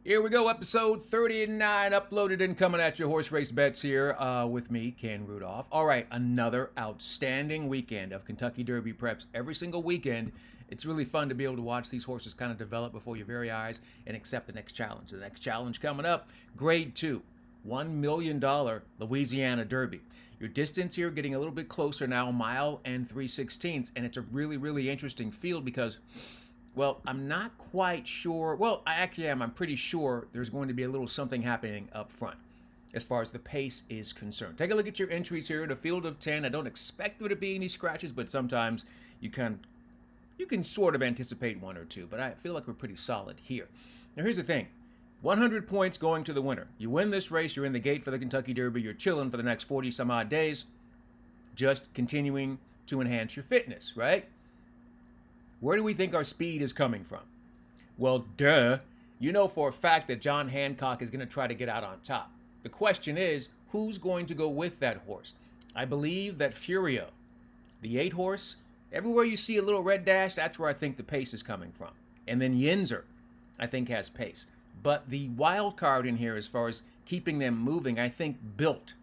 Here we go, episode 39, uploaded and coming at you. Horse Race Bets here with me, Ken Rudulph. All right, another outstanding weekend of Kentucky Derby preps every single weekend. It's really fun to be able to watch these horses kind of develop before your very eyes and accept the next challenge. The next challenge coming up, Grade 2, $1 million Louisiana Derby. Your distance here getting a little bit closer now, 1 mile and 3/16, and it's a really, really interesting field because, well, I'm not quite sure. Well, I actually am. I'm pretty sure there's going to be a little something happening up front as far as the pace is concerned. Take a look at your entries here in a field of 10. I don't expect there to be any scratches, but sometimes you can sort of anticipate one or two, but I feel like we're pretty solid here. Now, here's the thing. 100 points going to the winner. You win this race, you're in the gate for the Kentucky Derby, you're chilling for the next 40 some odd days, just continuing to enhance your fitness, right? Where do we think our speed is coming from? Well, duh. You know for a fact that John Hancock is going to try to get out on top. The question is, who's going to go with that horse? I believe that Furio, the 8 horse, everywhere you see a little red dash, that's where I think the pace is coming from. And then Yinzer, I think, has pace. But the wild card in here as far as keeping them moving, I think Built,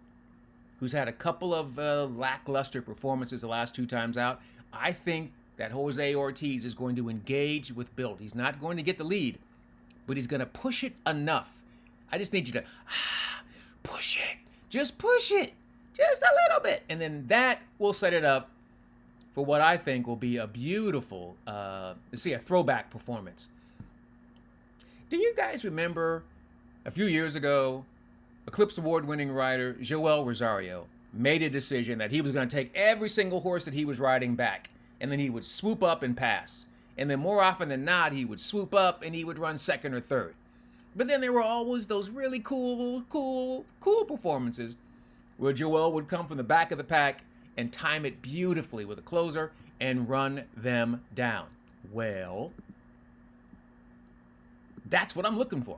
who's had a couple of lackluster performances the last 2 times out, I think that Jose Ortiz is going to engage with Built. He's not going to get the lead, but he's going to push it enough. I just need you to push it. Just push it. Just a little bit. And then that will set it up for what I think will be a beautiful, a throwback performance. Do you guys remember a few years ago, Eclipse Award-winning rider Joel Rosario made a decision that he was going to take every single horse that he was riding back, and then he would swoop up and pass. And then more often than not, he would swoop up and he would run second or third. But then there were always those really cool performances where Joel would come from the back of the pack and time it beautifully with a closer and run them down. Well, that's what I'm looking for.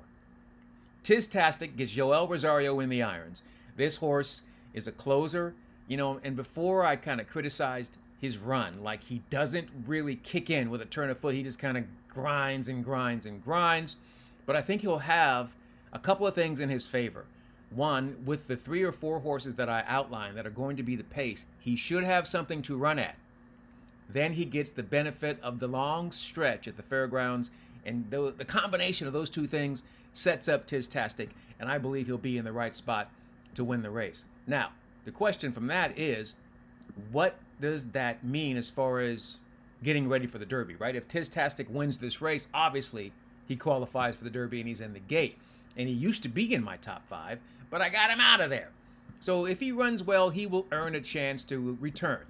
Tiztastic gets Joel Rosario in the irons. This horse is a closer, and before I kind of criticized his run, like he doesn't really kick in with a turn of foot. He just kind of grinds and grinds and grinds. But I think he'll have a couple of things in his favor. One, with the 3 or 4 horses that I outlined that are going to be the pace, he should have something to run at. Then he gets the benefit of the long stretch at the fairgrounds, and the combination of those 2 things sets up Tiztastic, and I believe he'll be in the right spot to win the race. Now, the question from that is, what does that mean as far as getting ready for the Derby, right? If Tiztastic wins this race, obviously he qualifies for the Derby and he's in the gate. And he used to be in my top 5, but I got him out of there. So if he runs well, he will earn a chance to return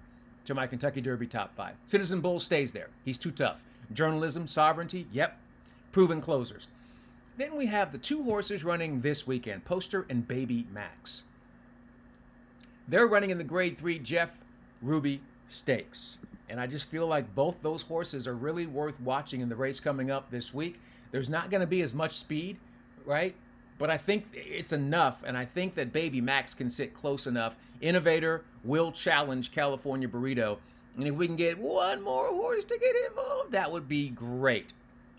to my Kentucky Derby top 5. Citizen Bull stays there. He's too tough. Journalism, sovereignty, yep. Proven closers. Then we have the 2 horses running this weekend, Poster and Baby Max. They're running in the Grade 3 Jeff Ruby Stakes. And I just feel like both those horses are really worth watching in the race coming up this week. There's not going to be as much speed, right? But I think it's enough, and I think that Baby Max can sit close enough. Innovator will challenge California Burrito. And if we can get one more horse to get involved, that would be great.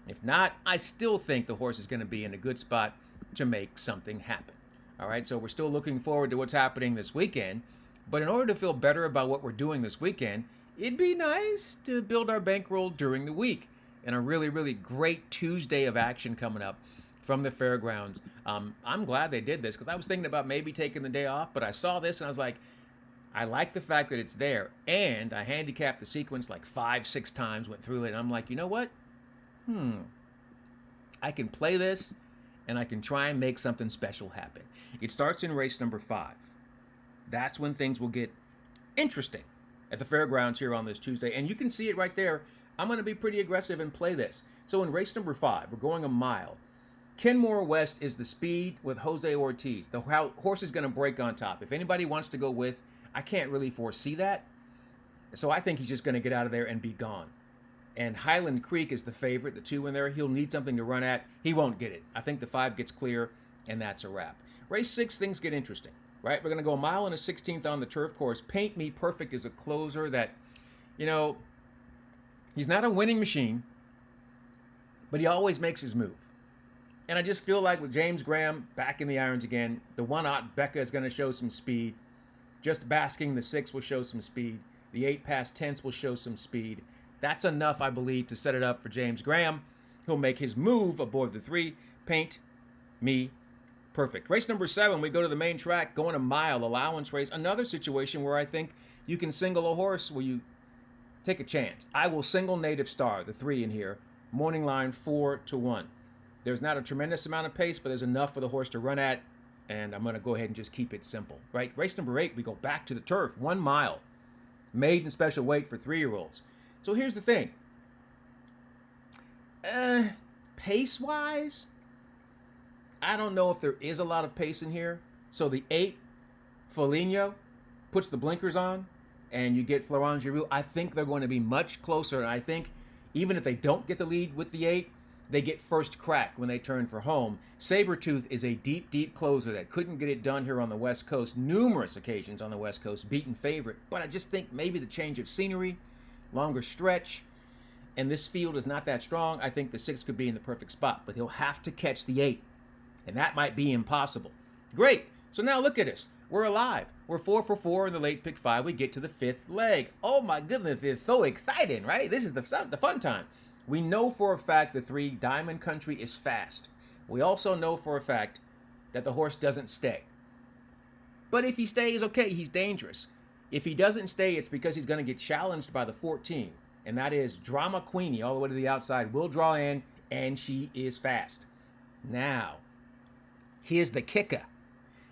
If not, I still think the horse is going to be in a good spot to make something happen. All right, so we're still looking forward to what's happening this weekend. But in order to feel better about what we're doing this weekend, it'd be nice to build our bankroll during the week. And a really, really great Tuesday of action coming up from the fairgrounds. I'm glad they did this because I was thinking about maybe taking the day off, but I saw this and I was like, I like the fact that it's there. And I handicapped the sequence like 5-6 times, went through it, and I'm like, you know what? I can play this and I can try and make something special happen. It starts in race number 5. That's when things will get interesting at the fairgrounds here on this Tuesday. And you can see it right there. I'm going to be pretty aggressive and play this. So in race number 5, we're going 1 mile. Kenmore West is the speed with Jose Ortiz. The horse is going to break on top. If anybody wants to go with, I can't really foresee that. So I think he's just going to get out of there and be gone. And Highland Creek is the favorite, the 2 in there. He'll need something to run at. He won't get it. I think the 5 gets clear, and that's a wrap. Race 6, things get interesting, right? We're going to go 1 mile and a 16th on the turf course. Paint Me Perfect is a closer that, he's not a winning machine, but he always makes his move. And I just feel like with James Graham back in the irons again, the 1-0 Becca is going to show some speed. Just basking the 6 will show some speed. The 8 past tense will show some speed. That's enough, I believe, to set it up for James Graham. He'll make his move aboard the 3. Paint me perfect. Race number 7, we go to the main track, going a mile, allowance race. Another situation where I think you can single a horse where you take a chance. I will single Native Star, the 3 in here. Morning line 4-1. There's not a tremendous amount of pace, but there's enough for the horse to run at, and I'm going to go ahead and just keep it simple. Right? Race number 8, we go back to the turf, 1 mile. Maiden special weight for 3-year-olds. So here's the thing. Pace-wise, I don't know if there is a lot of pace in here. So the 8, Foligno, puts the blinkers on, and you get Florent Giroux. I think they're going to be much closer, and I think even if they don't get the lead with the 8, they get first crack when they turn for home. Sabretooth is a deep, deep closer that couldn't get it done here on the West Coast. Numerous occasions on the West Coast, beaten favorite. But I just think maybe the change of scenery, longer stretch, and this field is not that strong. I think the 6 could be in the perfect spot, but he'll have to catch the 8, and that might be impossible. Great. So now look at us. We're alive. We're 4 for 4 in the late pick 5. We get to the 5th leg. Oh my goodness, it's so exciting, right? This is the fun time. We know for a fact the 3, Diamond Country, is fast. We also know for a fact that the horse doesn't stay. But if he stays, okay, he's dangerous. If he doesn't stay, it's because he's going to get challenged by the 14, and that is Drama Queenie all the way to the outside. Will draw in, and she is fast. Now, here's the kicker.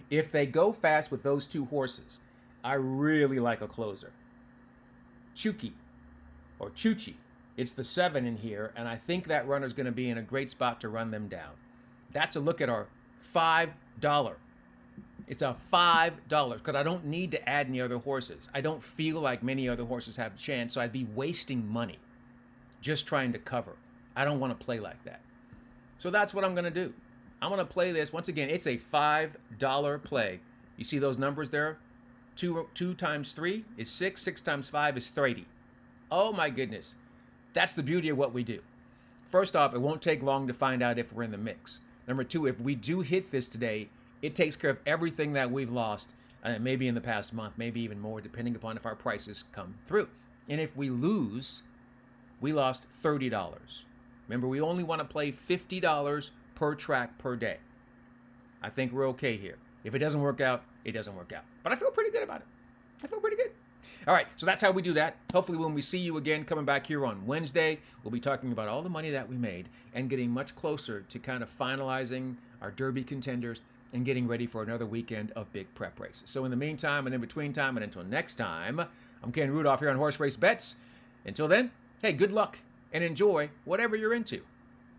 If they go fast with those 2 horses, I really like a closer. Chuki, or Chuchi. It's the 7 in here, and I think that runner's going to be in a great spot to run them down. That's a look at our $5. It's a $5 because I don't need to add any other horses. I don't feel like many other horses have a chance, so I'd be wasting money just trying to cover. I don't want to play like that. So that's what I'm going to do. I'm going to play this. Once again, it's a $5 play. You see those numbers there? 2 times 3 is 6. 6 times 5 is 30. Oh, my goodness. That's the beauty of what we do. First off, it won't take long to find out if we're in the mix. Number 2, if we do hit this today, it takes care of everything that we've lost, maybe in the past month, maybe even more, depending upon if our prices come through. And if we lose, we lost $30. Remember, we only want to play $50 per track per day. I think we're okay here. If it doesn't work out, it doesn't work out. But I feel pretty good about it. I feel pretty good. All right, so that's how we do that. Hopefully when we see you again coming back here on Wednesday, we'll be talking about all the money that we made and getting much closer to kind of finalizing our Derby contenders and getting ready for another weekend of big prep races. So in the meantime and in between time and until next time, I'm Ken Rudolph here on Horse Race Bets. Until then, hey, good luck and enjoy whatever you're into.